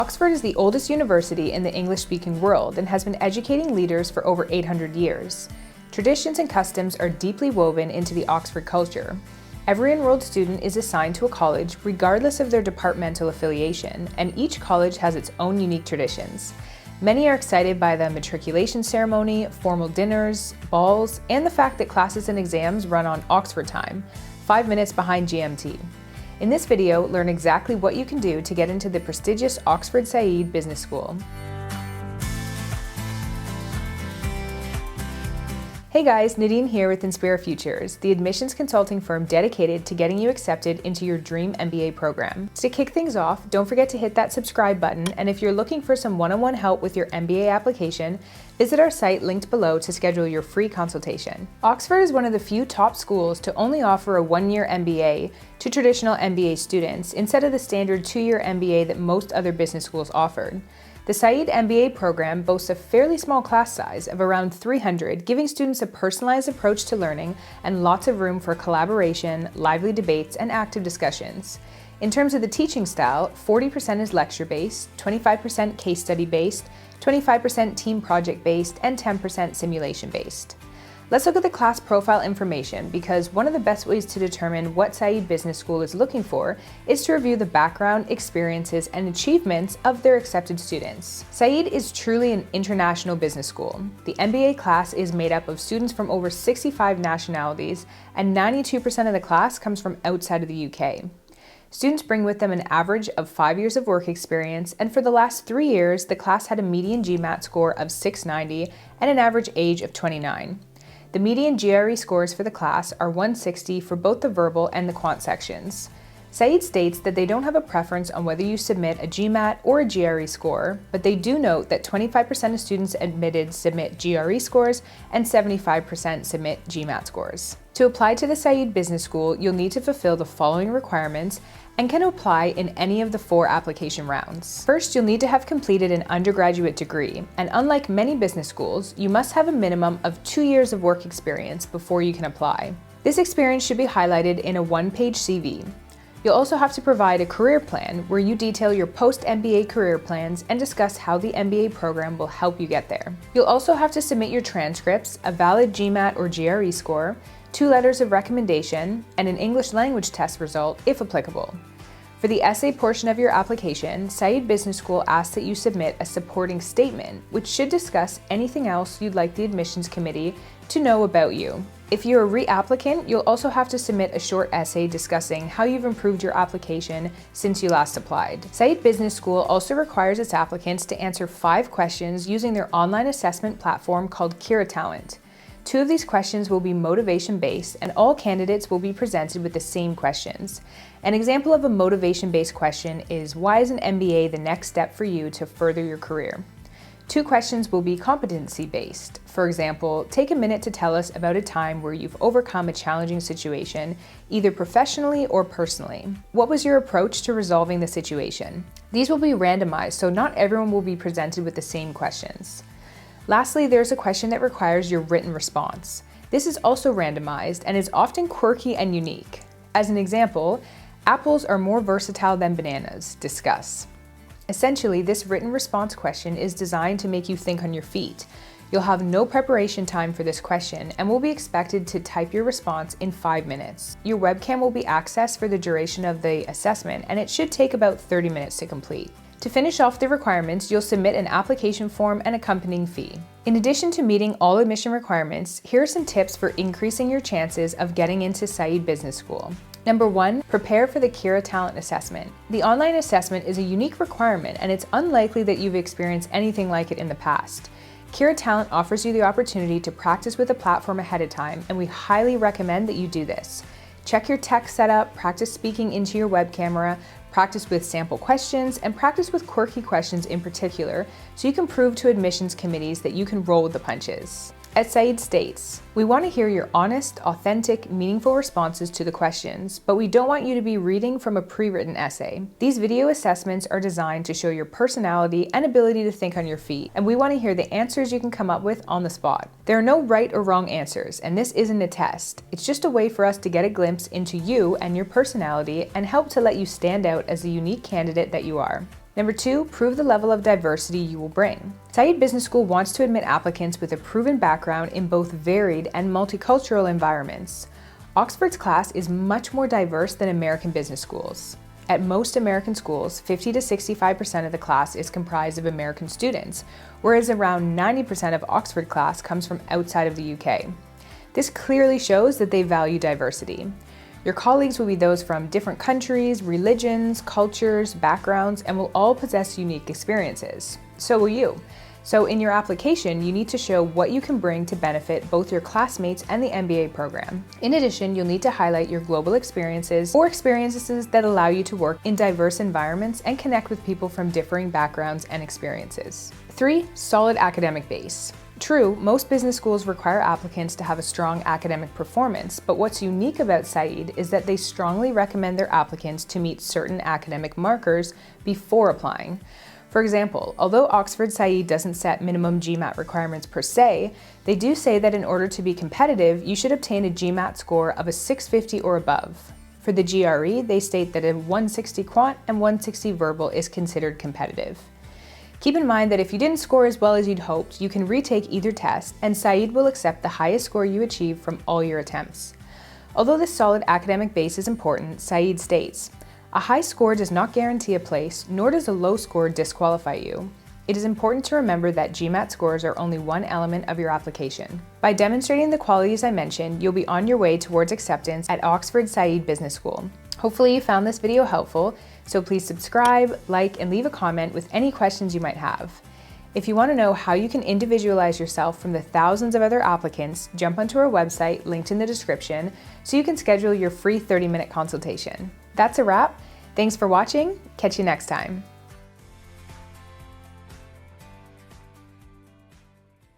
Oxford is the oldest university in the English-speaking world and has been educating leaders for over 800 years. Traditions and customs are deeply woven into the Oxford culture. Every enrolled student is assigned to a college regardless of their departmental affiliation, and each college has its own unique traditions. Many are excited by the matriculation ceremony, formal dinners, balls, and the fact that classes and exams run on Oxford time, 5 minutes behind GMT. In this video, learn exactly what you can do to get into the prestigious Oxford Saïd Business School. Hey guys, Nadine here with Inspira Futures, the admissions consulting firm dedicated to getting you accepted into your dream MBA program. To kick things off, don't forget to hit that subscribe button, and if you're looking for some one-on-one help with your MBA application, visit our site linked below to schedule your free consultation. Oxford is one of the few top schools to only offer a one-year MBA to traditional MBA students instead of the standard 2-year MBA that most other business schools offered. The Saïd MBA program boasts a fairly small class size of around 300, giving students a personalized approach to learning and lots of room for collaboration, lively debates, and active discussions. In terms of the teaching style, 40% is lecture-based, 25% case study-based, 25% team project-based, and 10% simulation-based. Let's look at the class profile information, because one of the best ways to determine what Saïd Business School is looking for is to review the background, experiences, and achievements of their accepted students. Saïd is truly an international business school. The MBA class is made up of students from over 65 nationalities, and 92% of the class comes from outside of the UK. Students bring with them an average of 5 years of work experience, and for the last 3 years, the class had a median GMAT score of 690 and an average age of 29. The median GRE scores for the class are 160 for both the verbal and the quant sections. Saïd states that they don't have a preference on whether you submit a GMAT or a GRE score, but they do note that 25% of students admitted submit GRE scores and 75% submit GMAT scores. To apply to the Saïd Business School, you'll need to fulfill the following requirements and can apply in any of the 4 application rounds. First, you'll need to have completed an undergraduate degree, and unlike many business schools, you must have a minimum of 2 years of work experience before you can apply. This experience should be highlighted in a 1-page CV. You'll also have to provide a career plan where you detail your post-MBA career plans and discuss how the MBA program will help you get there. You'll also have to submit your transcripts, a valid GMAT or GRE score, 2 letters of recommendation, and an English language test result, if applicable. For the essay portion of your application, Saïd Business School asks that you submit a supporting statement, which should discuss anything else you'd like the admissions committee to know about you. If you're a reapplicant, you'll also have to submit a short essay discussing how you've improved your application since you last applied. Saïd Business School also requires its applicants to answer 5 questions using their online assessment platform called Kira Talent. 2 of these questions will be motivation-based, and all candidates will be presented with the same questions. An example of a motivation-based question is, why is an MBA the next step for you to further your career? 2 questions will be competency-based. For example, take a minute to tell us about a time where you've overcome a challenging situation, either professionally or personally. What was your approach to resolving the situation? These will be randomized, so not everyone will be presented with the same questions. Lastly, there's a question that requires your written response. This is also randomized and is often quirky and unique. As an example, apples are more versatile than bananas. Discuss. Essentially, this written response question is designed to make you think on your feet. You'll have no preparation time for this question and will be expected to type your response in 5 minutes. Your webcam will be accessed for the duration of the assessment, and it should take about 30 minutes to complete. To finish off the requirements, you'll submit an application form and accompanying fee. In addition to meeting all admission requirements, here are some tips for increasing your chances of getting into Saïd Business School. Number 1, prepare for the Kira Talent Assessment. The online assessment is a unique requirement, and it's unlikely that you've experienced anything like it in the past. Kira Talent offers you the opportunity to practice with a platform ahead of time, and we highly recommend that you do this. Check your tech setup, practice speaking into your web camera, practice with sample questions, and practice with quirky questions in particular, so you can prove to admissions committees that you can roll with the punches. As Saïd states, we want to hear your honest, authentic, meaningful responses to the questions, but we don't want you to be reading from a pre-written essay. These video assessments are designed to show your personality and ability to think on your feet, and we want to hear the answers you can come up with on the spot. There are no right or wrong answers, and this isn't a test. It's just a way for us to get a glimpse into you and your personality and help to let you stand out as the unique candidate that you are. Number 2, prove the level of diversity you will bring. Saïd Business School wants to admit applicants with a proven background in both varied and multicultural environments. Oxford's class is much more diverse than American business schools. At most American schools, 50 to 65% of the class is comprised of American students, whereas around 90% of Oxford class comes from outside of the UK. This clearly shows that they value diversity. Your colleagues will be those from different countries, religions, cultures, backgrounds, and will all possess unique experiences. So will you. So in your application, you need to show what you can bring to benefit both your classmates and the MBA program. In addition, you'll need to highlight your global experiences or experiences that allow you to work in diverse environments and connect with people from differing backgrounds and experiences. 3, solid academic base. True, most business schools require applicants to have a strong academic performance, but what's unique about Saïd is that they strongly recommend their applicants to meet certain academic markers before applying. For example, although Oxford Saïd doesn't set minimum GMAT requirements per se, they do say that in order to be competitive, you should obtain a GMAT score of a 650 or above. For the GRE, they state that a 160 quant and 160 verbal is considered competitive. Keep in mind that if you didn't score as well as you'd hoped, you can retake either test, and Saïd will accept the highest score you achieve from all your attempts. Although this solid academic base is important, Saïd states, "A high score does not guarantee a place, nor does a low score disqualify you. It is important to remember that GMAT scores are only one element of your application." By demonstrating the qualities I mentioned, you'll be on your way towards acceptance at Oxford Saïd Business School. Hopefully you found this video helpful, so please subscribe, like, and leave a comment with any questions you might have. If you want to know how you can individualize yourself from the thousands of other applicants, jump onto our website linked in the description so you can schedule your free 30-minute consultation. That's a wrap. Thanks for watching. Catch you next time.